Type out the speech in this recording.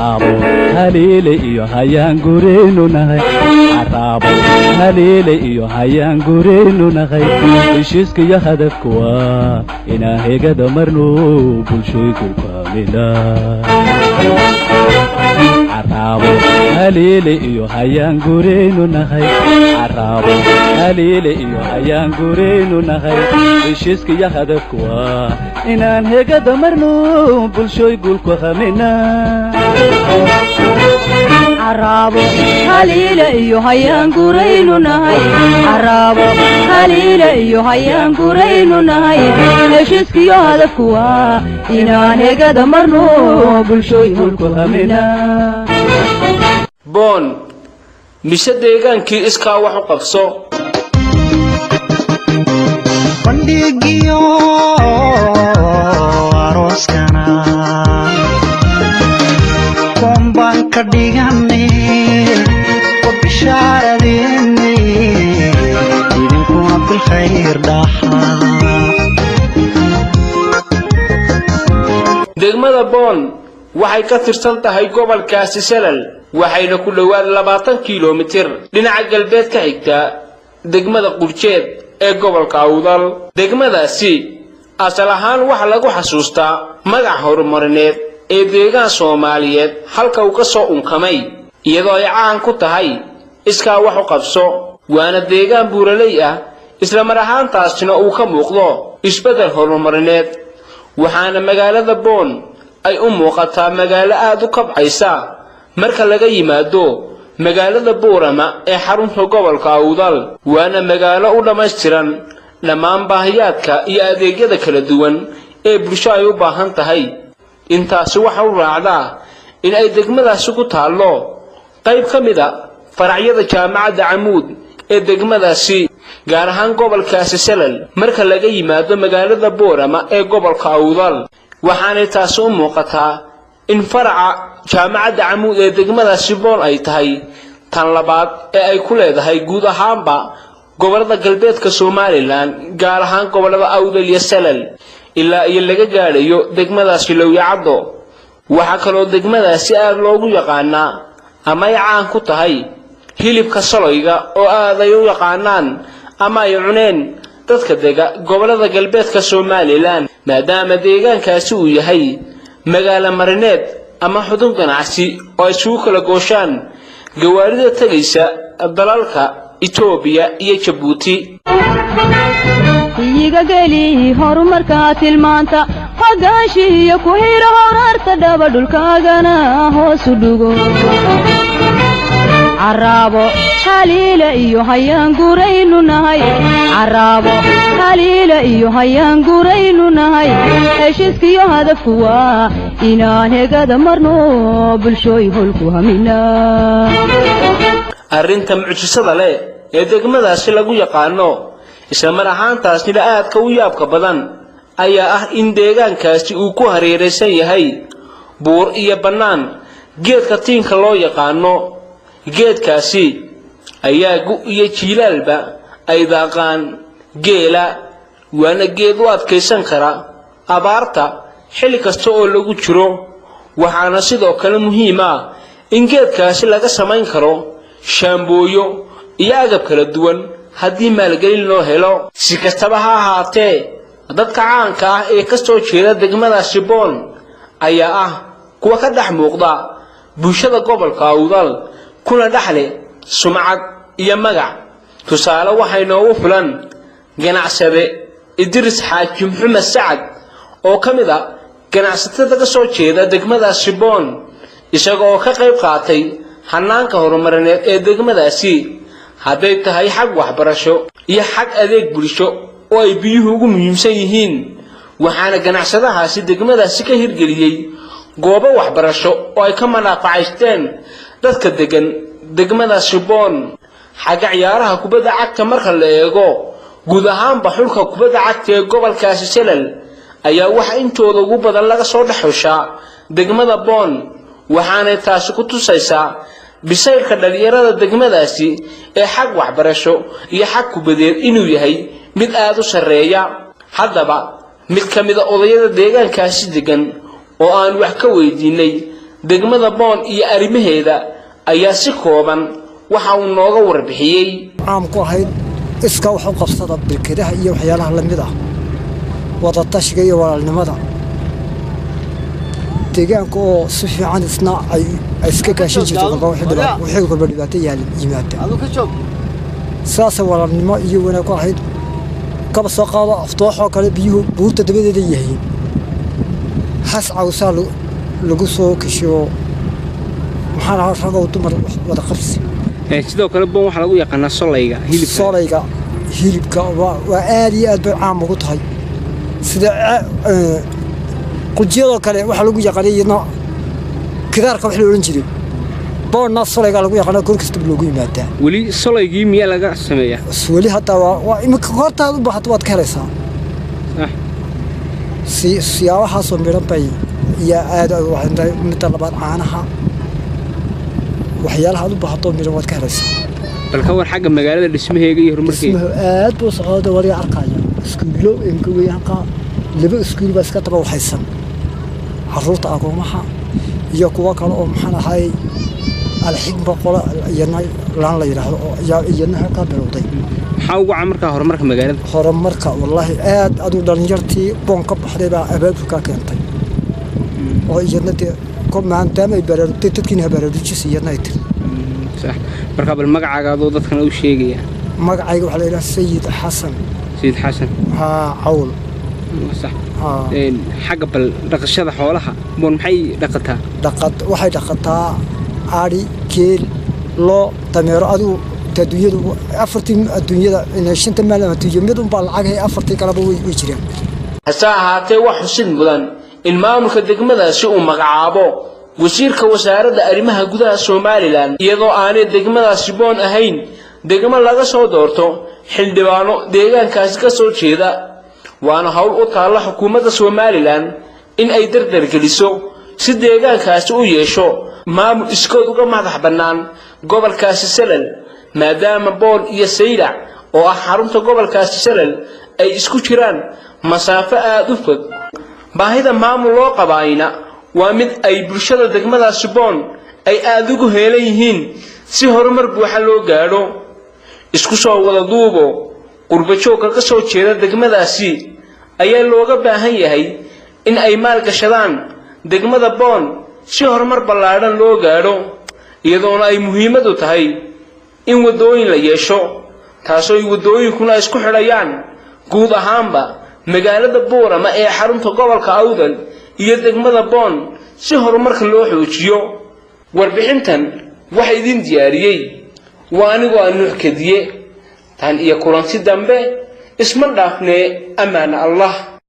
عرابو هليلي إيو هيان قرينو نغي عرابو هليلي إيو هيان قرينو نغي إشيسك يا هدفكوا إنا هيقا دمرنو بلشوي كل فاميلا عرابو هليلي إيو هيان قرينو نغي عرابو هليلي إيو هيان قرينو نغي إشيسك يا هدفكوا إنا هيقا دمرنو بلشوي كل فاميلا عرابو هليلي إيو هيان قرينو نغي عرابو هليلي إيو هيان قرينو نغي إشيسك يا هدفكوا إنا هيقا دمرنو بلشوي كل فاميلا بون mise deegaankii iskaa wax u qabso bandhigiyo arooskana kombaan ka dhiganay oo bishaaradeenay idinkuna bilkhayr dhaha degmada boon waxay ka tirsan tahay gobolkaasi Salal waxayna ku dhawaad 20 kiiloomitir dhinaca galbeed ka xigta degmada Qurjeed ee gobolka Awdal degmadaasi asal ahaan waxa lagu xasuustaa magac horumarineed ee deegaan Soomaaliyeed halka uu ka soo unkamay iyadoo ay caan ku tahay iskaa wax u qabso waana deegaan buuraley ah isla mar ahaantaasina uu ka muuqdo isbedel horumarineed waxaana magaalada Boon ay u muuqataa magaalo aad u kabcaysa marka laga yimaado magaalada Boorama ee xarunta gobolka Awdal waana magaalo u dhameystiran dhammaan baahiyaadka iyo adeegyada kala duwan ee bulshada ay u baahan tahay intaas waxa uu raacdaa in ay degmadaasi ku taalo qayb kamid ah faracyada jaamacadda Amuud ee degmadaasi gaar ahaan gobolkaasi Salal marka laga yimaado magaalada Boorama ee gobolka Awdal waxaana taas u muuqataa in faraca jaamacadda Amuud ee degmadaasi Boon ay tahay tan labaad ee ay ku leedahay guud ahaanba gobolada galbeedka Soomaaliland gaar ahaan gobolada Awdal iyo Salal ilaa ay laga gaarayo degmadaasi Lowyacado waxa kale oo degmadaasi aad loogu yaqaanaa ama ay caan ku tahay hilibka saloyga oo aad ay u yaqaanaan ama ay cuneen dadka dega gobolada galbeedka Soomaaliland maadaama deegaankaasi uu yahay magaalo marineed ama xudun ganacsi oo isugu kala gooshaan gawaarida tagaysa dalalka Itoobiya iyo Djibouti iyaga gali horumarka tilmaanta hogaanshiyo ku hiro horarta dhaba dhulkaagana hoos u dhugo عرابو هليلي إيو هيان قرينو نهاي عرابو هليلي إيو هيان قرينو نهاي إيشيسك يو هدفوا إنا هيقا دمرنو بلشوي هلكو همينا arrinta mucjisada leh ee degmadaasi lagu yaqaano isla mar ahaantaasina aadka u yaabka badan ayaa ah in deegaankaasi uu ku hareeraysan yahay buur iyo banaan geedka tiinka loo yaqaano geedkaasi ayaa gu iyo jiilaalba ay daaqaan geela waana geed u adkaysan kara abaarta xilli kasta oo lagu jiro waxaana sidoo kale muhiim ah in geedkaasi laga samayn karo shaambooyo iyo agab kala duwan haddii maalgelin loo helo si kastaba ha ahaatee dadka caanka ah ee ka soo jeeda degmadaasi Boon ayaa ah kuwa ka dhex muuqda bulshada gobolka Awdal kuna dhaxle sumcad iyo magac tusaale waxay noogu fulan ganacsade Idris Xaaji Maxamed Sacad oo kamid ah ganacsatada ka soo jeeda degmadaasi Boon isagoo ka qayb qaatay hanaanka horumarineed ee degmadaasi hadday tahay xag waxbarasho iyo xag adeeg bulsho oo ay biyuhu ugu muhiimsan yihiin waxaana ganacsadahaasi degmadaasi ka hirgeliyay goobo waxbarasho oo ay ka manaafacaysteen dadka degan degmadaasi Boon xagga ciyaaraha kubadda cagta marka la eego guud ahaanba xulka kubadda cagta ee gobolkaasi Salal ayaa waxa intooda ugu badan laga soo dhaxushaa degmada Boon waxaana taasi ku tusaysaa bisaylka dhalinyarada degmadaasi ee xag waxbarasho iyo xag kubadeed inuu yahay mid aad u sareeya haddaba mid kamid ah odayada deegaankaasi degan oo aan wax ka weydiinay degmada boon iyo arrimaheeda ayaa si kooban waxa uu nooga warbixiyay caamku ahayd iska wax u qabsada birkadaha iyo waxyaalaha la mid ah wada tashiga iyo walaalnimada deegaanka oo si fiican isna ay iska gaashin jirto wixii ku dhibaato yimaada saasa walaalnimo iyo wanaag ahayd kaba soo qaado aftooxo kale biyuhu buurta dabadeeda yihiin has cawsa lagu soo kisho maxaa la rago dumar wada qabsi sidoo kale boon waxa lagu yaqaan solayga hilibka waa aad iyo aad bay caam ugu tahay sida qujiyada kale waxa lagu yaqaanayna kidaarka wax la oran jiray boonna solayga lagu yaqaan goor kasta loogu yimaada wali solaygii miya laga sameeyaa wali hata waa imika hortaad u baahato waad ka helaysaa siyaabaha soo miran bay ya aad waxay mid labaad caanaha waxyaalaha u baahato miran waad ka helaysaa balka war xagga magaalada dhismaheega iyo horumarkeeda aad buu socdo wali arkaya iskuulo inkuwayanka laba iskuul baa iska taba waxaysan caruurta agoomaha iyo kuwa kale oo maxaan ahay alxigba qola iyana laan la yiraahdo iyana halka bilowday maxaa ugu camarka horumarka magaalada horumarka wallahi aad adu dhalinyartii boon ka baxday baa abaabka keentay oo iyana ko maanta ay baraartay dadkina baraarujis iyana ay tir صح marka bal magacaaga oo dadkana u sheegaya magacayga waxa la yiraahdaa sayid xasan cawl صح xagga bal dhaqashada xoolaha boon maxay dhaqataa waxay dhaqataa ari keel loo dameero adu tadunyadu afartii adduunyada in shanta maalmood mid un baa lacag ay afartii kalaba way jiraan hasa ahaatee wax xusid mudan in maamulka degmadaasi uu magacaabo wasiirka wasaaradda arrimaha gudaha Soomaaliland iyadoo aanay degmadaasi boon ahayn degmo laga soo doorto xildhibaano deegaankaasi ka soo jeeda waana hawl u taala xukuumadda Soomaaliland in ay dardar geliso si deegaankaasi u yeesho maamul iskood uga madax bannaan gobolkaasi Salal maadaama boon iyo Saylac oo ah xarunta gobolkaasi Salal ay isku jiraan masaafo aad u fog baahida maamul loo qabaayna waa mid ay bulshada degmadaasi boon ay aad ugu heelan yihiin si horumar buuxa loo gaadho isku soo wada duubo qurbajoogka ka soo jeeda degmadaasi ayaa looga baahan yahay in ay maal gashadaan degmada boon si horumar ballaaran loo gaadho iyadoo ay muhiimadu tahay in wadooyin la yeesho taasoo wadooyinkuna isku xidhayaan guud ahaanba magaalada Boorama ee xarunta gobolka Awdal iyo degmada boon si horumarka loo xoojiyo warbixintan waxa idin diyaariyay waa anigu Nuux Kadiye tan iyo kulanti dambe isma dhaafne amaana Allah